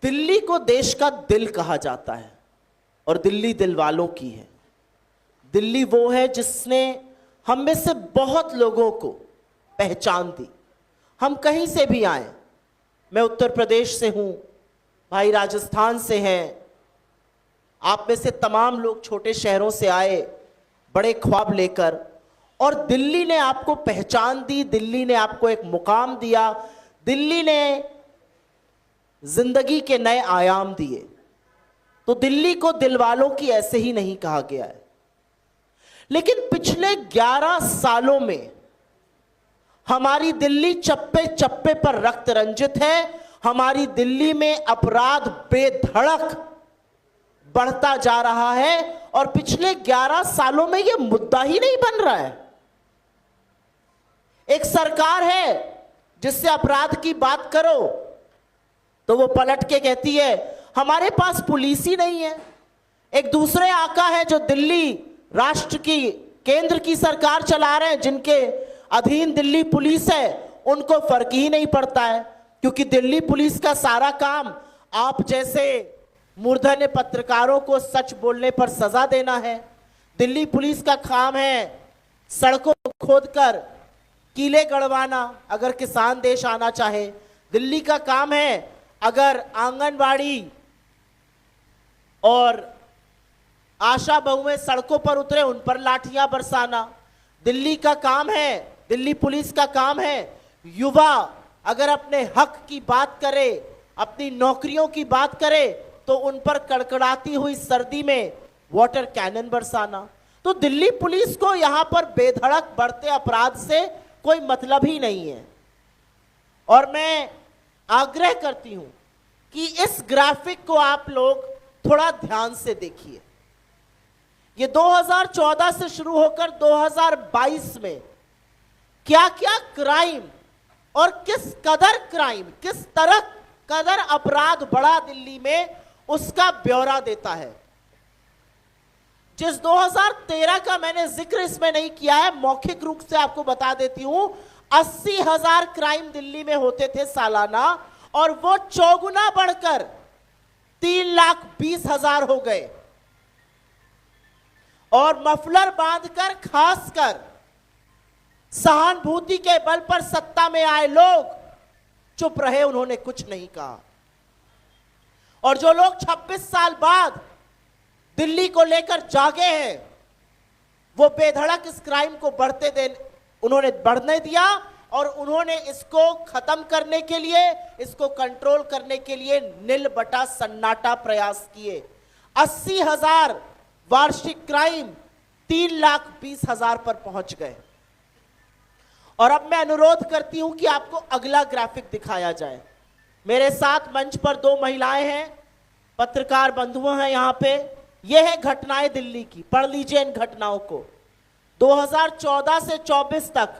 दिल्ली को देश का दिल कहा जाता है और दिल्ली दिल वालों की है। दिल्ली वो है जिसने हम में से बहुत लोगों को पहचान दी। हम कहीं से भी आए, मैं उत्तर प्रदेश से हूँ, भाई राजस्थान से हैं, आप में से तमाम लोग छोटे शहरों से आए बड़े ख्वाब लेकर, और दिल्ली ने आपको पहचान दी, दिल्ली ने आपको एक मुकाम दिया, दिल्ली ने जिंदगी के नए आयाम दिए। तो दिल्ली को दिलवालों की ऐसे ही नहीं कहा गया है। लेकिन पिछले 11 सालों में हमारी दिल्ली चप्पे चप्पे पर रक्त रंजित है। हमारी दिल्ली में अपराध बेधड़क बढ़ता जा रहा है और पिछले 11 सालों में यह मुद्दा ही नहीं बन रहा है। एक सरकार है जिससे अपराध की बात करो तो वो पलट के कहती है हमारे पास पुलिस ही नहीं है। एक दूसरे आका है जो दिल्ली राष्ट्र की केंद्र की सरकार चला रहे हैं, जिनके अधीन दिल्ली पुलिस है, उनको फर्क ही नहीं पड़ता है, क्योंकि दिल्ली पुलिस का सारा काम आप जैसे मूर्धन्य पत्रकारों को सच बोलने पर सजा देना है। दिल्ली पुलिस का काम है सड़कों को खोदकर कीले गड़वाना अगर किसान देश आना चाहे। दिल्ली का काम है अगर आंगनवाड़ी और आशा बहुएं सड़कों पर उतरे उन पर लाठियां बरसाना। दिल्ली का काम है, दिल्ली पुलिस का काम है युवा अगर अपने हक की बात करे, अपनी नौकरियों की बात करे, तो उन पर कड़कड़ाती हुई सर्दी में वाटर कैनन बरसाना। तो दिल्ली पुलिस को यहां पर बेधड़क बढ़ते अपराध से कोई मतलब ही नहीं है। और मैं आग्रह करती हूं कि इस ग्राफिक को आप लोग थोड़ा ध्यान से देखिए। ये 2014 से शुरू होकर 2022 में क्या क्या क्राइम और किस कदर क्राइम, किस तरह कदर अपराध बढ़ा दिल्ली में, उसका ब्यौरा देता है। जिस 2013 का मैंने जिक्र इसमें नहीं किया है, मौखिक रूप से आपको बता देती हूं, 80,000 क्राइम दिल्ली में होते थे सालाना, और वो चौगुना बढ़कर 3,20,000 हो गए। और मफलर बांधकर खासकर सहानुभूति के बल पर सत्ता में आए लोग चुप रहे, उन्होंने कुछ नहीं कहा। और जो लोग 26 साल बाद दिल्ली को लेकर जागे हैं, वो बेधड़क इस क्राइम को उन्होंने बढ़ने दिया और उन्होंने इसको खत्म करने के लिए, इसको कंट्रोल करने के लिए नील बटा सन्नाटा प्रयास किए। 80,000 वार्षिक क्राइम 3,20,000 पर पहुंच गए। और अब मैं अनुरोध करती हूं कि आपको अगला ग्राफिक दिखाया जाए। मेरे साथ मंच पर 2 महिलाएं हैं, पत्रकार बंधुओं हैं यहां पे। यह है घटनाएं दिल्ली की, पढ़ लीजिए इन घटनाओं को। 2014 से 24 तक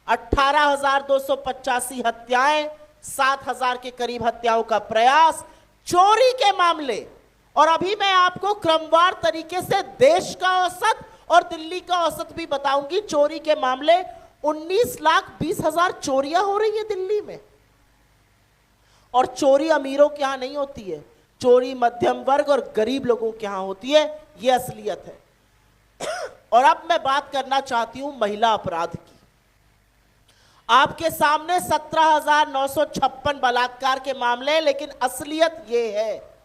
18,285 हत्याएं, 7,000 के करीब हत्याओं का प्रयास, चोरी के मामले। और अभी मैं आपको क्रमवार तरीके से देश का औसत और दिल्ली का औसत भी बताऊंगी। चोरी के मामले 19,20,000 चोरियां हो रही है दिल्ली में। और चोरी अमीरों के यहां नहीं होती है, चोरी मध्यम वर्ग और गरीब लोगों के यहां होती है। यह असलियत है। और अब मैं बात करना चाहती हूं महिला अपराध की। आपके सामने 17,956 बलात्कार के मामले हैं, लेकिन असलियत यह है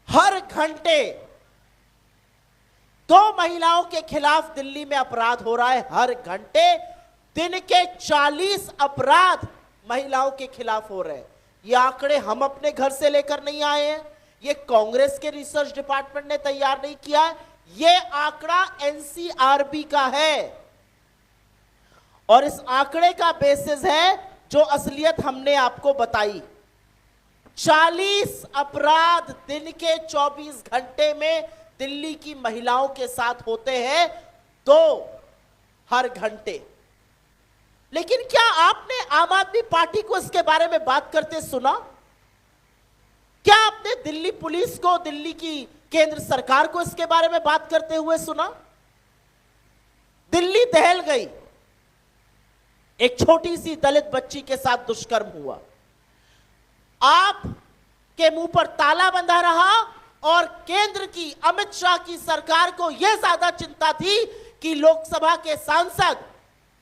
हर घंटे 2 महिलाओं के खिलाफ दिल्ली में अपराध हो रहा है। हर घंटे दिन के 40 अपराध महिलाओं के खिलाफ हो रहे हैं। ये आंकड़े हम अपने घर से लेकर नहीं आए हैं, ये कांग्रेस के रिसर्च डिपार्टमेंट ने तैयार नहीं किया है, ये आंकड़ा एनसीआरबी का है। और इस आंकड़े का बेसिस है जो असलियत हमने आपको बताई। 40 अपराध दिन के 24 घंटे में दिल्ली की महिलाओं के साथ होते हैं, 2 हर घंटे। लेकिन क्या आपने आम आदमी पार्टी को इसके बारे में बात करते सुना? क्या आपने दिल्ली पुलिस को, दिल्ली की केंद्र सरकार को इसके बारे में बात करते हुए सुना? दिल्ली दहल गई, एक छोटी सी दलित बच्ची के साथ दुष्कर्म हुआ। आप के मुंह पर ताला बंधा रहा और केंद्र की अमित शाह की सरकार को यह ज्यादा चिंता थी कि लोकसभा के सांसद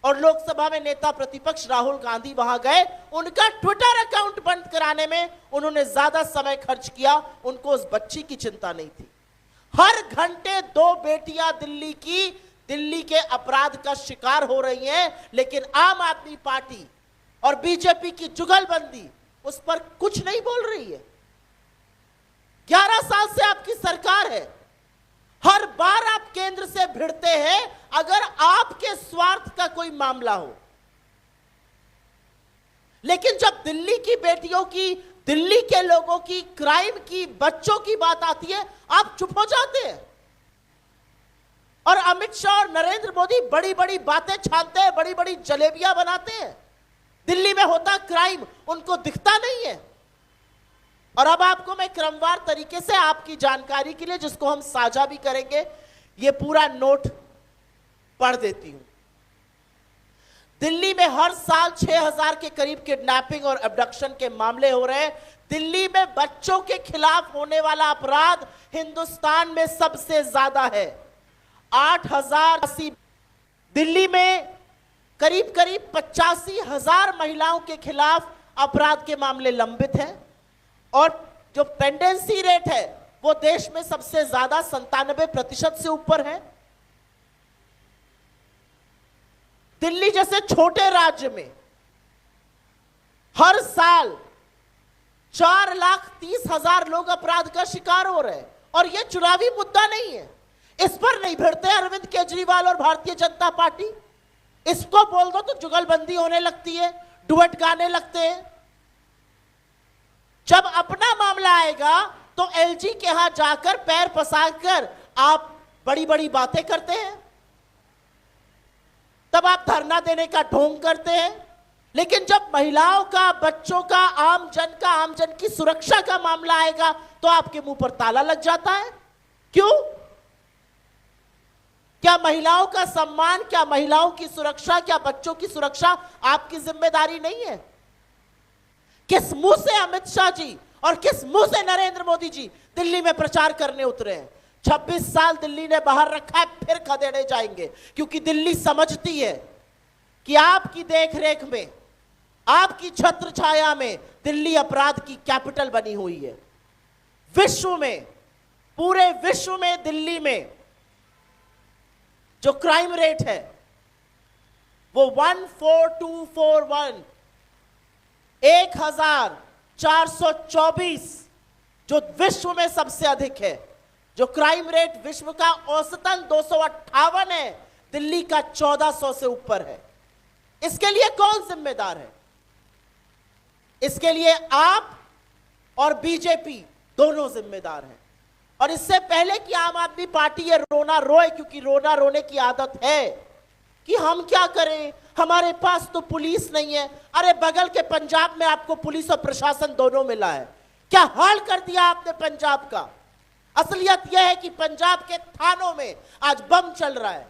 और लोकसभा में नेता प्रतिपक्ष राहुल गांधी वहां गए, उनका ट्विटर अकाउंट बंद कराने में उन्होंने ज्यादा समय खर्च किया, उनको उस बच्ची की चिंता नहीं थी। हर घंटे 2 बेटियां दिल्ली के अपराध का शिकार हो रही हैं, लेकिन आम आदमी पार्टी और बीजेपी की जुगलबंदी उस पर कुछ नहीं बोल रही है। 11 साल से आपकी सरकार है, हर बार आप केंद्र से भिड़ते हैं अगर आपके स्वार्थ का कोई मामला हो, लेकिन जब दिल्ली की बेटियों की, दिल्ली के लोगों की, क्राइम की, बच्चों की बात आती है, आप चुप हो जाते हैं। और अमित शाह और नरेंद्र मोदी बड़ी बड़ी बातें छानते हैं, बड़ी बड़ी जलेबियां बनाते हैं, दिल्ली में होता क्राइम उनको दिखता नहीं है। और अब आपको मैं क्रमवार तरीके से आपकी जानकारी के लिए, जिसको हम साझा भी करेंगे, ये पूरा नोट पढ़ देती हूं। दिल्ली में हर साल 6000 के करीब किडनैपिंग और अबडक्शन के मामले हो रहे हैं। दिल्ली में बच्चों के खिलाफ होने वाला अपराध हिंदुस्तान में सबसे ज्यादा है, 8080। दिल्ली में करीब 85,000 महिलाओं के खिलाफ अपराध के मामले लंबित हैं और जो पेंडेंसी रेट है वो देश में सबसे ज्यादा 97% से ऊपर है। दिल्ली जैसे छोटे राज्य में हर साल 4,30,000 लोग अपराध का शिकार हो रहे हैं और यह चुनावी मुद्दा नहीं है। इस पर नहीं भिड़ते अरविंद केजरीवाल और भारतीय जनता पार्टी। इसको बोल दो तो जुगलबंदी होने लगती है, डुएट गाने लगते हैं। जब अपना मामला आएगा तो एलजी के यहां जाकर पैर पसारकर आप बड़ी बड़ी बातें करते हैं, तब आप धरना देने का ढोंग करते हैं। लेकिन जब महिलाओं का, बच्चों का, आम जन की सुरक्षा का मामला आएगा तो आपके मुंह पर ताला लग जाता है। क्यों? क्या महिलाओं का सम्मान, क्या महिलाओं की सुरक्षा, क्या बच्चों की सुरक्षा आपकी जिम्मेदारी नहीं है? किस मुंह से अमित शाह जी और किस मुंह से नरेंद्र मोदी जी दिल्ली में प्रचार करने उतरे हैं? 26 साल दिल्ली ने बाहर रखा है, फिर खदेड़े जाएंगे, क्योंकि दिल्ली समझती है कि आपकी देखरेख में, आपकी छत्र छाया में दिल्ली अपराध की कैपिटल बनी हुई है। विश्व में, पूरे विश्व में दिल्ली में जो क्राइम रेट है वो 14241, 1424, जो विश्व में सबसे अधिक है। जो क्राइम रेट विश्व का औसतन 258 है, दिल्ली का 1400 से ऊपर है। इसके लिए कौन जिम्मेदार है? इसके लिए आप और बीजेपी दोनों जिम्मेदार हैं। और इससे पहले कि आम आदमी पार्टी ये रोना रोए, क्योंकि रोना रोने की आदत है कि हम क्या करें, हमारे पास तो पुलिस नहीं है। अरे बगल के पंजाब में आपको पुलिस और प्रशासन दोनों मिला है, क्या हाल कर दिया आपने पंजाब का। असलियत यह है कि पंजाब के थानों में आज बम चल रहा है।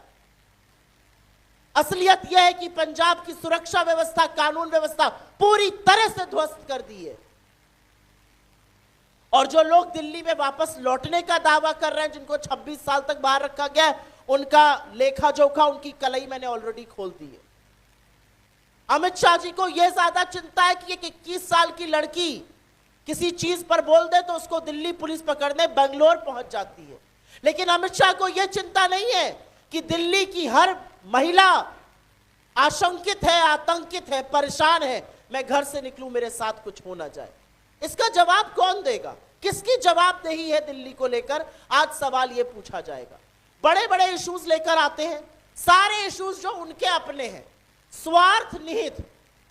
असलियत यह है कि पंजाब की सुरक्षा व्यवस्था, कानून व्यवस्था पूरी तरह से ध्वस्त कर दी है। और जो लोग दिल्ली में वापस लौटने का दावा कर रहे हैं, जिनको 26 साल तक बाहर रखा गया, उनका लेखा जोखा, उनकी कलई मैंने ऑलरेडी खोल दी है। अमित शाह जी को यह ज्यादा चिंता है कि एक 21 साल की लड़की किसी चीज पर बोल दे तो उसको दिल्ली पुलिस पकड़ने बेंगलोर पहुंच जाती है। लेकिन अमित शाह को यह चिंता नहीं है कि दिल्ली की हर महिला आशंकित है, आतंकित है, परेशान है, मैं घर से निकलूं मेरे साथ कुछ हो ना जाए। इसका जवाब कौन देगा? किसकी जवाबदेही है दिल्ली को लेकर? आज सवाल यह पूछा जाएगा। बड़े बड़े इश्यूज लेकर आते हैं, सारे इश्यूज जो उनके अपने हैं, स्वार्थ निहित,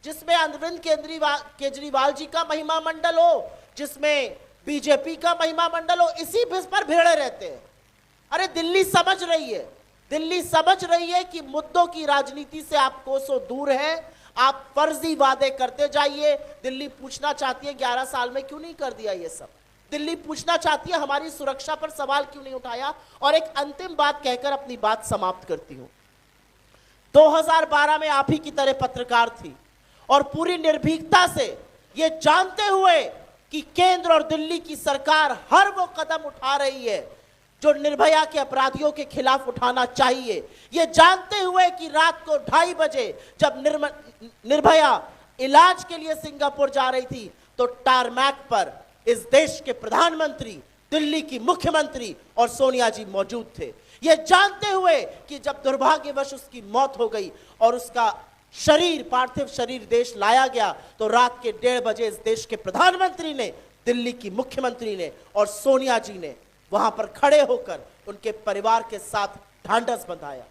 जिसमें अरविंद केजरीवाल जी का महिमा मंडल हो, जिसमें बीजेपी का महिमा मंडल हो, इसी पर भिड़े रहते हैं। अरे दिल्ली समझ रही है, दिल्ली समझ रही है कि मुद्दों की राजनीति से आप कोसों दूर है। आप फर्जी वादे करते जाइए। दिल्ली पूछना चाहती है 11 साल में क्यों नहीं कर दिया ये सब। दिल्ली पूछना चाहती है हमारी सुरक्षा पर सवाल क्यों नहीं उठाया। और एक अंतिम बात कहकर अपनी बात समाप्त करती हूं। 2012 में आप ही की तरह पत्रकार थी और पूरी निर्भीकता से ये जानते हुए कि केंद्र और दिल्ली की सरकार हर वो कदम उठा रही है जो निर्भया के अपराधियों के खिलाफ उठाना चाहिए, ये जानते हुए कि रात को 2:30 बजे जब निर्भया इलाज के लिए सिंगापुर जा रही थी तो टारमैक पर इस देश के प्रधानमंत्री, दिल्ली की मुख्यमंत्री और सोनिया जी मौजूद थे। ये जानते हुए कि जब दुर्भाग्यवश उसकी मौत हो गई और उसका शरीर, पार्थिव शरीर देश लाया गया, तो रात के 1:30 बजे इस देश के प्रधानमंत्री ने, दिल्ली की मुख्यमंत्री ने और सोनिया जी ने वहां पर खड़े होकर उनके परिवार के साथ ढांढस बंधाया।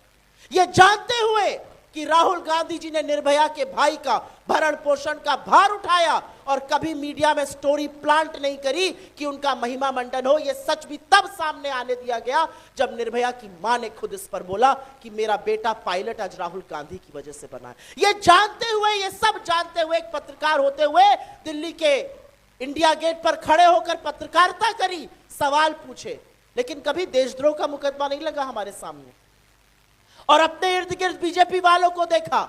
ये जानते हुए कि राहुल गांधी जी ने निर्भया के भाई का भरण पोषण का भार उठाया और कभी मीडिया में स्टोरी प्लांट नहीं करी कि उनका महिमा मंडन हो। यह सच भी तब सामने आने दिया गया जब निर्भया की मां ने खुद इस पर बोला कि मेरा बेटा पायलट आज राहुल गांधी की वजह से बना है। ये जानते हुए, ये सब जानते हुए, एक पत्रकार होते हुए दिल्ली के इंडिया गेट पर खड़े होकर पत्रकारिता करी, सवाल पूछे, लेकिन कभी देशद्रोह का मुकदमा नहीं लगा हमारे सामने। और अपने इर्द गिर्द बीजेपी वालों को देखा,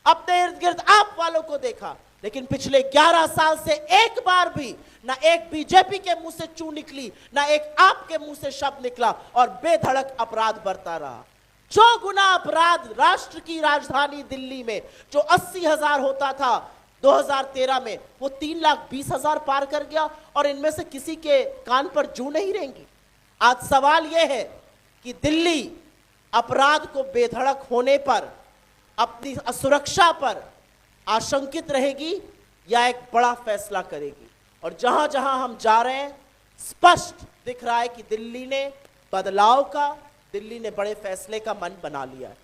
अपने इर्द गिर्द आप वालों को देखा, लेकिन पिछले 11 साल से एक बार भी ना एक बीजेपी के मुंह से चू निकली, ना एक आपके मुंह से शब्द निकला और बेधड़क अपराध बढ़ता रहा। जो गुना अपराध राष्ट्र की राजधानी दिल्ली में जो 80,000 होता था 2013 में, वो 3,20,000 पार कर गया और इनमें से किसी के कान पर जू नहीं रहेंगी। आज सवाल यह है कि दिल्ली अपराध को बेधड़क होने पर, अपनी असुरक्षा पर आशंकित रहेगी या एक बड़ा फैसला करेगी। और जहां जहां हम जा रहे हैं स्पष्ट दिख रहा है कि दिल्ली ने बदलाव का, दिल्ली ने बड़े फैसले का मन बना लिया है।